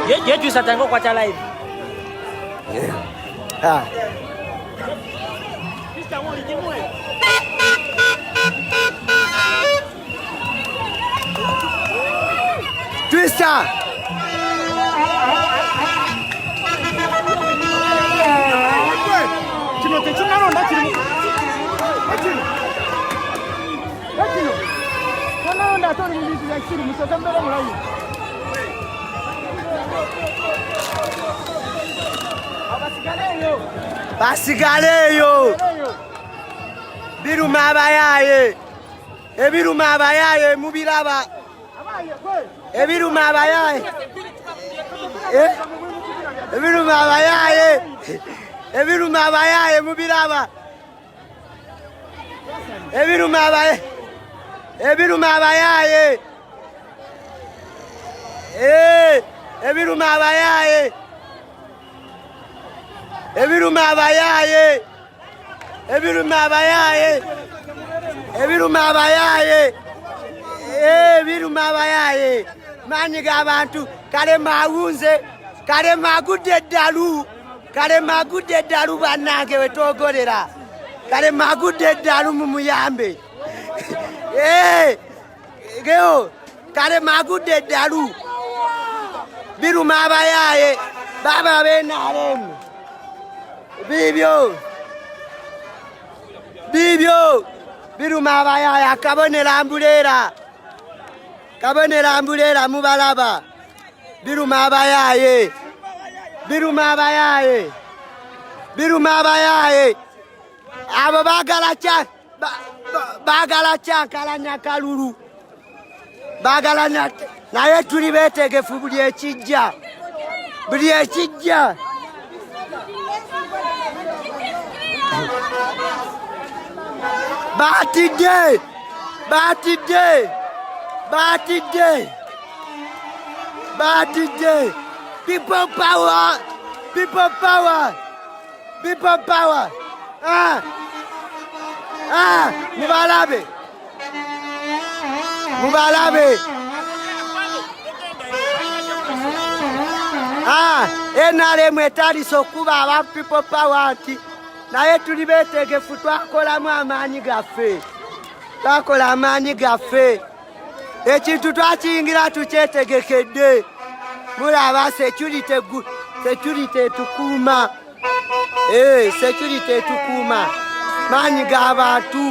Ye tu satango kwa cha live. Ah. Twister. Basigaleyo biruma abayaye ebiruma abayaye mubiraba ebiruma abayaye ebiruma abayaye ebiruma abayaye mubiraba ebiruma abayaye ebiruma abayaye ebiruma abayaye ebiruma abayaye ebiruma abayaye ebiruma abayaye ebiruma abayaye manyi g'abantu kale mawunze kale magudde eddalu bannange wetogolera kale magudde eddalu mu muyambe geo kale magudde eddalu biruma abayaye baba benaremu bibyo biruma abayaya kabonera ambulera mubalaba biruma abayaye abo bagala kyankalanya kalulu bagala naye tuli betegefu buli ekijja Batide. People power. Mubalabe. Enale mwetali sokuba aba people power anti naye tuli betegefu twakolamu amaanyi gaffe ekintu twakiyingira tukyetegekedde mulaba security etukuuma security etukuuma maanyi g'abantu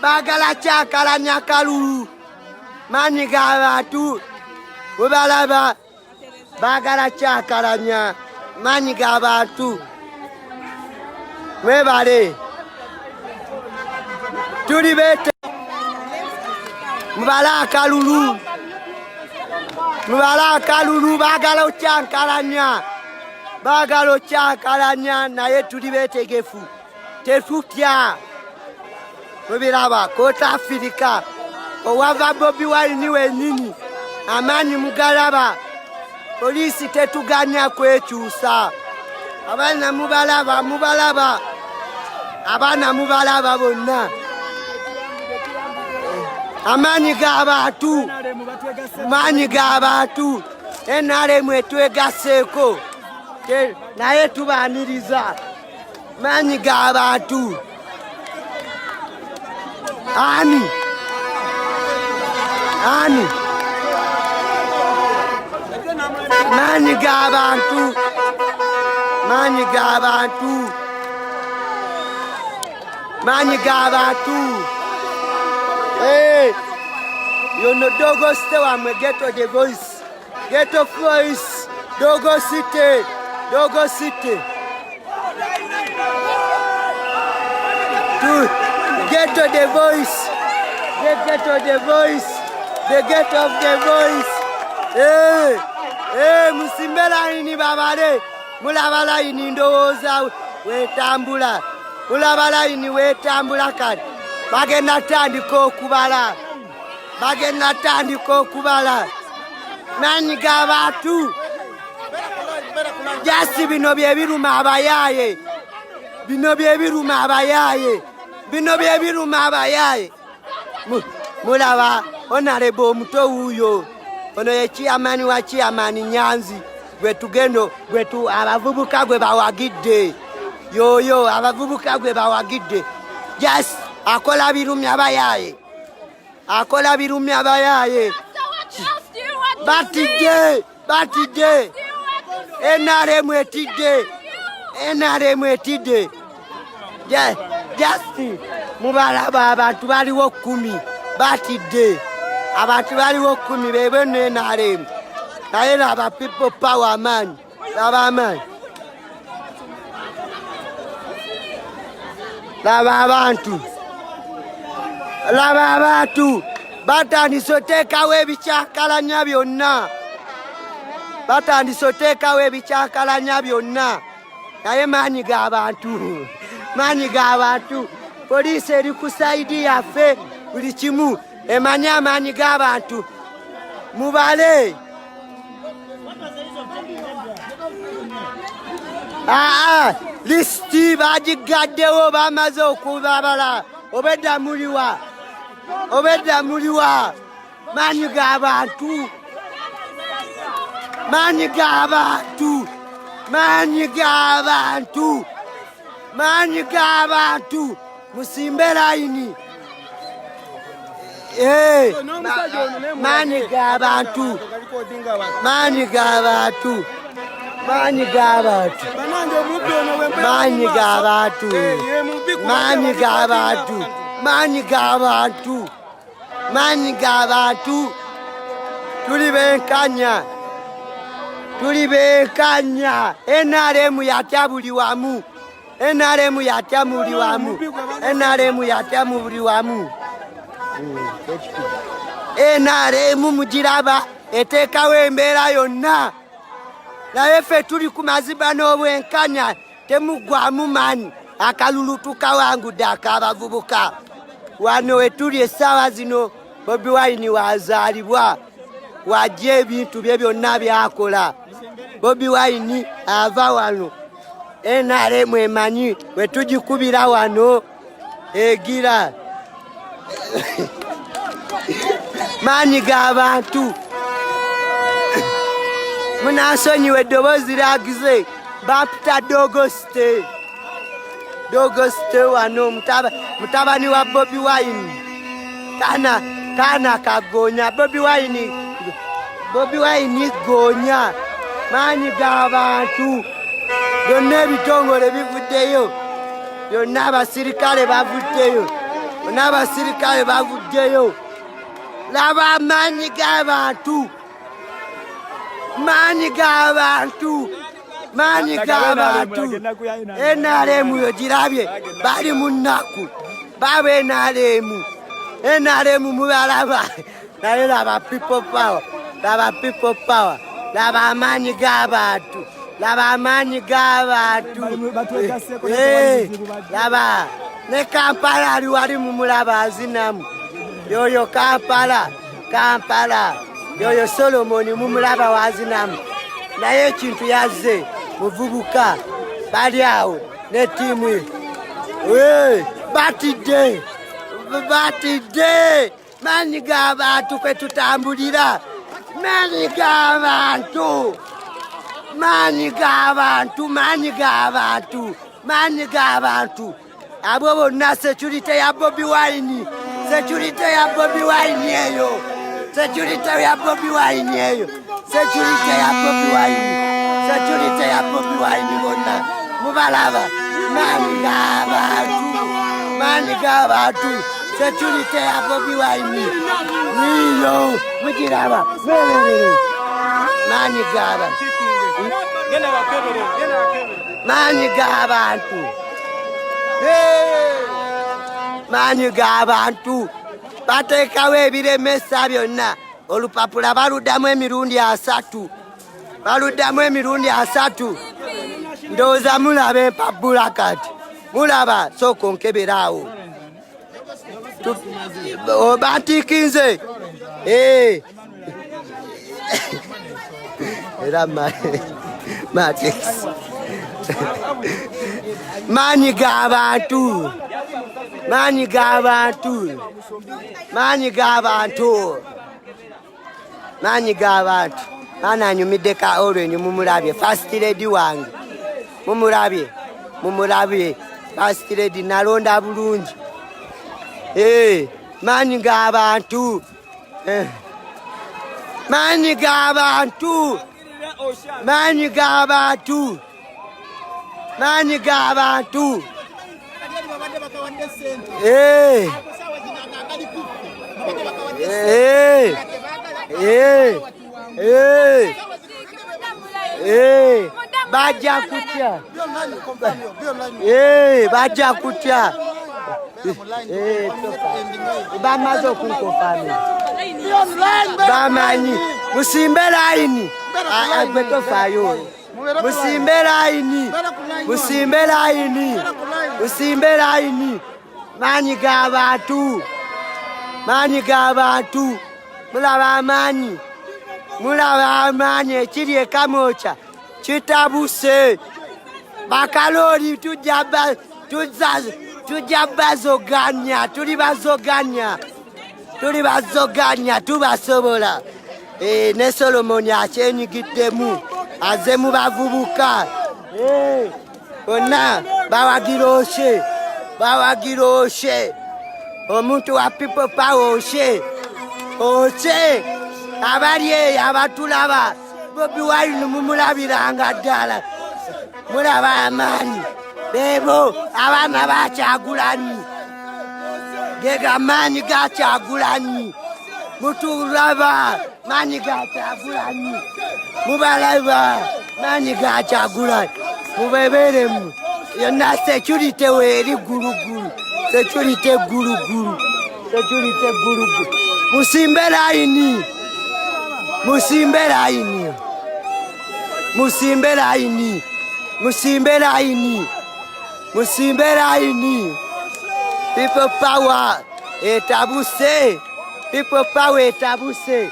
bagala kyankalanya kalulu maanyi g'abantu webalaba bagala kyankalanya maanyi g'abantu mwebale tuli bete mubala akalulu bagala okyankalanya naye tuli betegefu tetutya mwebiraba Kota Africa owava Bobi Wine wenyini amaanyi mugalaba polisi tetuganya kwekyusa abaana mubalaba bonna amaanyi g'abantu NRM etwegaseeko naye tubaaniriza maanyi g'abantu ani maanyi g'abantu yono Dogo City wamwe Ghetto the Voice Dogo City Ghetto the Voice the Ghetto of the Voice musimbela ini babale mulaba layini ndowooza wetambula kati bagenda tandika okubala maanyi g'abantu Jasi bino byebiruma abayaye. Bino byebiruma abayaye. Bino byebiruma abayaye. Mulaba Honorable omuto uyo. Ono ye chairman wa chairman Nyanzi. Gwe tugendo gwe tu abavubuka gwe bawagidde. Yo abavubuka gwe bawagidde. Just akola birumya abayaye. Akola birumya abayaye. Batide. NRM etide. Just mubalaba abantu baliwo 10 batide. Abantu baliwo 10 bebe NRM. Naye laba people power man. Laba man. Laba abantu. Batandise oteekawo ebikyakalanya byonna. Naye maanyi g'abantu. Poliisi eri ku saidi yaffe buli kimu. Emanya amaanyi g'abantu. Mubale. Listi bagigaddewo bamaze okubabala. Obedda muliwa. Maanyi g'abantu. Musimbe layini. Maanyi g'abantu. Tuli benkanya. NRM yatya buli wamu. NRM mugiraba eteekawo embeera yonna. Naye ffe tuli ku maziba n'obwenkanya temuggwamu maanyi. Akalulu tukawangudde ak'abavubuka. Wano we tuli essaawa zino Bobi Wine wazaalibwa. Wajja ebintu bye byonna byakola. Bobi Wine ava wano. NRM emanyi we tugikubira wano egira. Maanyi g'abantu. Munasonyiwe eddoboozi lyagize bapita Dogo Stay wano mutabani wa Bobi Wine. Kana kagonya Bobi Wine gonya. Maanyi g'abantu. Byonna ebitongole bivuddeyo. Byonna abasirikale bavuddeyo. Laba amaanyi g'abantu. NRM yo girabye bali mu nnaku. Baba NRM mubalaba. Naye laba people power. Laba amaanyi g'abantu. Laba ne Kampala ali wali mumulaba azinamu. Yoyo Kampala. Yoyo Solomon mumulaba wazinamu. Naye ekintu yazze muvubuka bali awo ne tiimu. Batidde. Maanyi g'abantu kwe tutambulira. Maanyi g'abantu. Abo bonna security ya Bobi Wine eyo. Bonna mubalaba. Maanyi g'abantu. Security ya Bobi Wine. Niyo mugiraba. Maanyi g'abantu. Bateekawo ebiremesa byonna. Olupapula baluddamu emirundi 3. Ndowooza mulaba empapula kati. Mulaba sooka onkeberaawo. Batikinze. Era Matekisi. Mani gabantu. Mani gabantu. Mani gabantu. Mani gabantu. Ana nyumideka orange mumurabye first lady wange. Mumurabye first lady nalonda bulungi. Mani gabantu. Mani gabantu. Mani gabantu. Mani gabantu. Baja kutya. Baja kutya. Bamazo kunkofami. Bamani musimbe line. Agbeto fayo. Musimbe line. Musimbe line. Musimbe line. Mani gabantu. Mani gabantu. Mulaba mani. Mulaba mani ekiri kamocha. Chitabuse. Bakalori tujabazoganya. Tuli bazoganya tubasobola. Ne Solomoni achenyigidemu. Azemu bavubuka. Ona bawagiroshe. Omuntu wa people power Oche. Abariye abatulaba. Bobi Wine mumulabiranga ddala. Mulaba amani. Bebo abana bachagulani. Gega mani gachagulani. Mutulaba mani gachagulani. Mubalaba mani gachagulani. Mubeberemu. Yona security weri guruguru. Security guruguru. Musimbe line. People power etabuse. People power etabuse.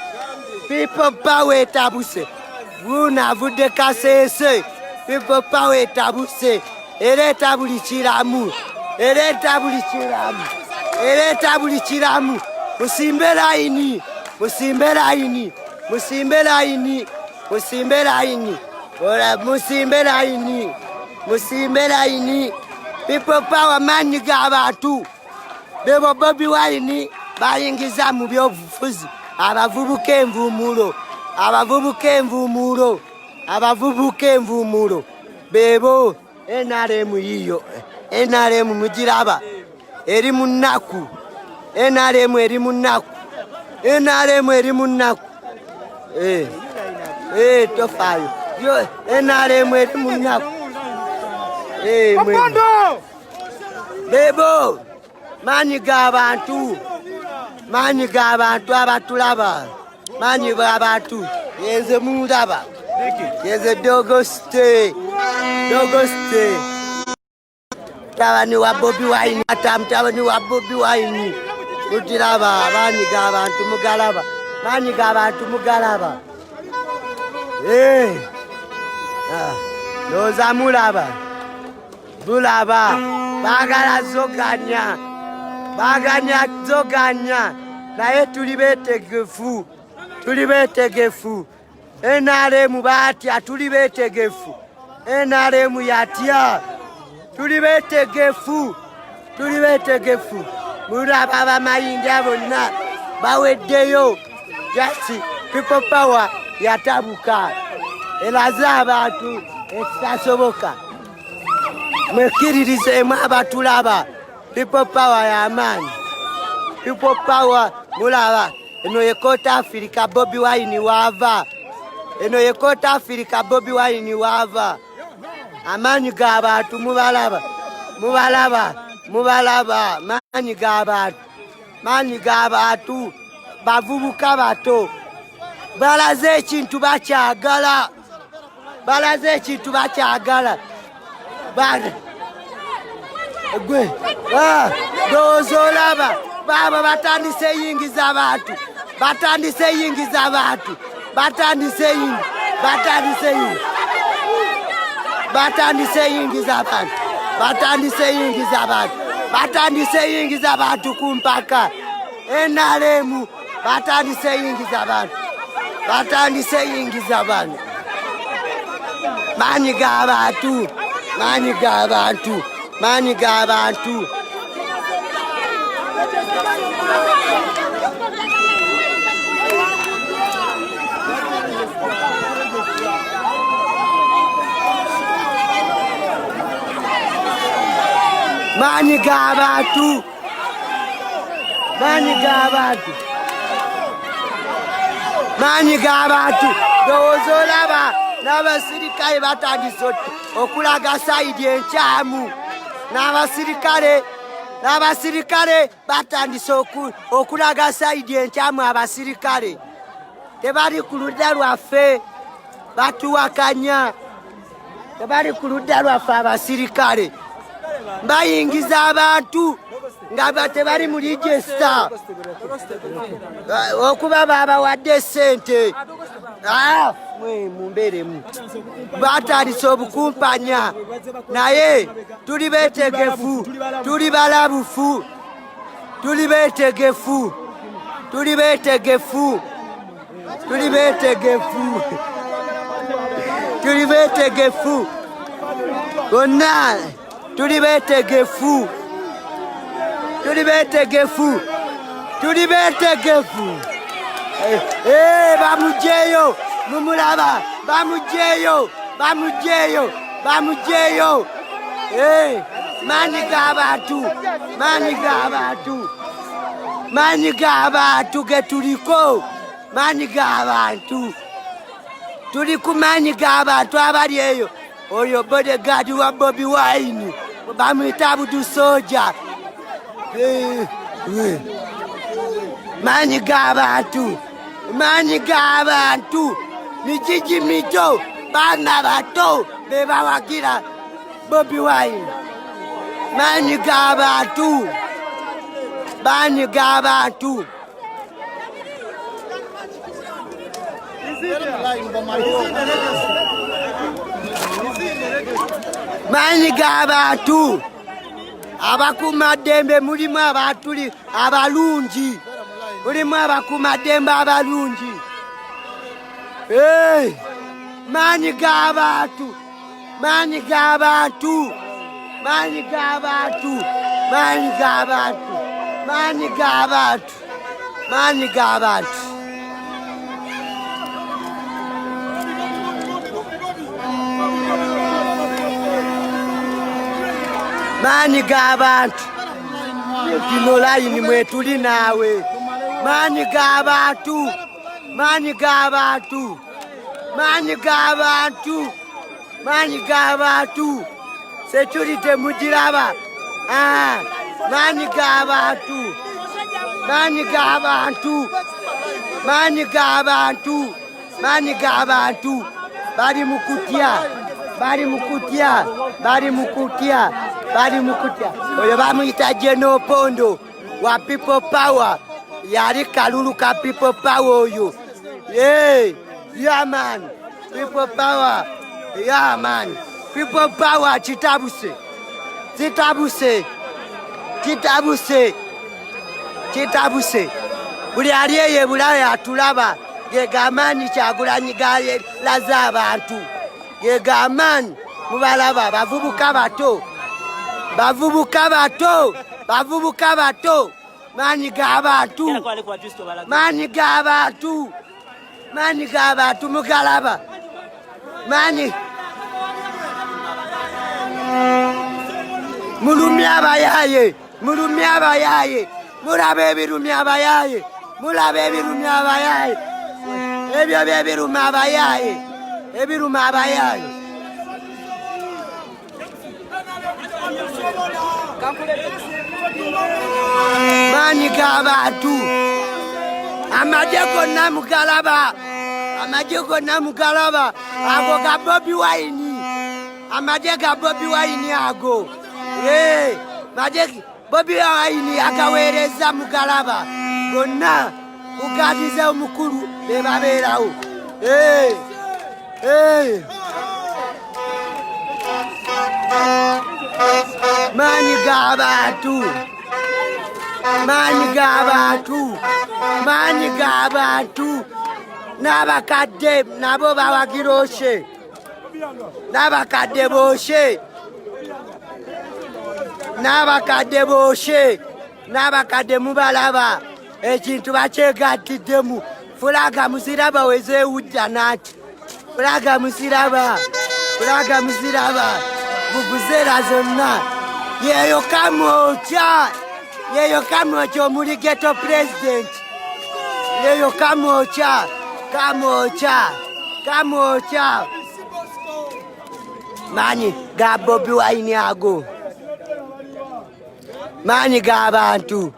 Vuna vude kasese. People power etabuse. Ereta bulichiramu. Musimbe line. People power mani gabantu. Bebo Bobi Wine bayingiza mu byobufuzi. Abavubuke envumulo. Bebo NRM yiyo. NRM mujiraba. Eri munaku. NRM eri munaku. Tofayo. Yo NRM eri munaku. Bebo mani gabantu abatulaba. Mani gabantu yenze mundaba. Yenze dogoste. Tabani wa Bobi Wine atamtabani wa Bobi Wine. Kutiraba mani gabantu mugalaba. Noza mulaba. Bulaba bagala zoganya naye tulibetegefu NRM batya tulibetegefu NRM yatya tulibetegefu mulaba bamayinja bonna baweddeyo jasi people power yatabuka elaza abantu ekitasoboka mwekiririzemu abatulaba. People power ya mani. People power mulaba. Eno yekota Afrika Bobi Wine wava. Amani gabatu mubalaba. Mani gabatu. Bavubuka bato. Balaze ekintu bakyagala. Bada. Gwe. Dozolaba. Baba batandise yingiza abantu. batandise yingiza abantu batandise yingiza abantu kumpaka enalemu batandise yingiza abantu mani g'abantu dowozolaba n'abasirikale batandise okulaga saidi enkyamu n'abasirikale batandise okulaga saidi enkyamu abasirikale tebali ku ludda lwaffe batuwakanya tebali ku ludda lwaffe abasirikale bayingiza abantu nga tebali mu register okuba babawadde sente mumberemu batandise obukumpanya naye tuli betegefu tuli balabufu tuli betegefu bonna tuli betegefu bamujeyo mumulaba bamujeyo mani g'abantu getuliko tuli ku mani g'abantu abali eyo oyo bodyguard wa Bobi Wine bamwita Abudu Soja mani g'abantu mijiji mito bana bato bebawagira Bobi Wine mani g'abantu mani g'abantu abakumaddembe mulimu abatuli abalungi mulimu abakumaddembe abalungi mani g'abantu kino layini mwetuli naawe mani g'abantu security mugiraba mani g'abantu bali mukutya oyo bamuyita General Pondo wa People Power yali kalulu ka People Power oyo man People Power People Power kitabuse buli ali eyo Bulaya atulaba gegamani Kyagulanyi laza abantu gegamani mubalaba bavubuka bato mani g'abantu mugalaba mani mulumya abayaye mulaba ebirumya abayaye ebyo byebiruma abayaye mani g'abantu amagye gonna mugalaba ago ga Bobi Wine amagye ga Bobi Wine ago Bobi Wine agaweereza mugalaba gonna kugadiza omukulu bebabeerawo maanyi g'abantu maanyi g'abantu maanyi g'abantu n'abakadde nabo bawagira oshe n'abakadde boshe n'abakadde boshe n'abakadde mubalaba ekintu bakyegattiddemu fulaga musiraba wezewujja nati fulaga musiraba vuvuzela zonna yeyo kamwocha omuli geto president yeyo kamwocha manyi ga Bobi Wine ago manyi g'abantu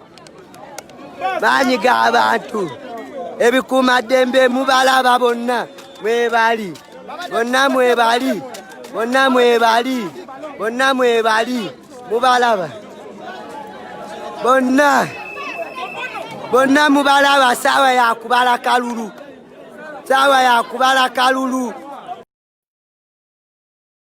ebikuumaddembe mubalaba bonna mwebali mubalaba bonna mubalaba saawa yakubala kalulu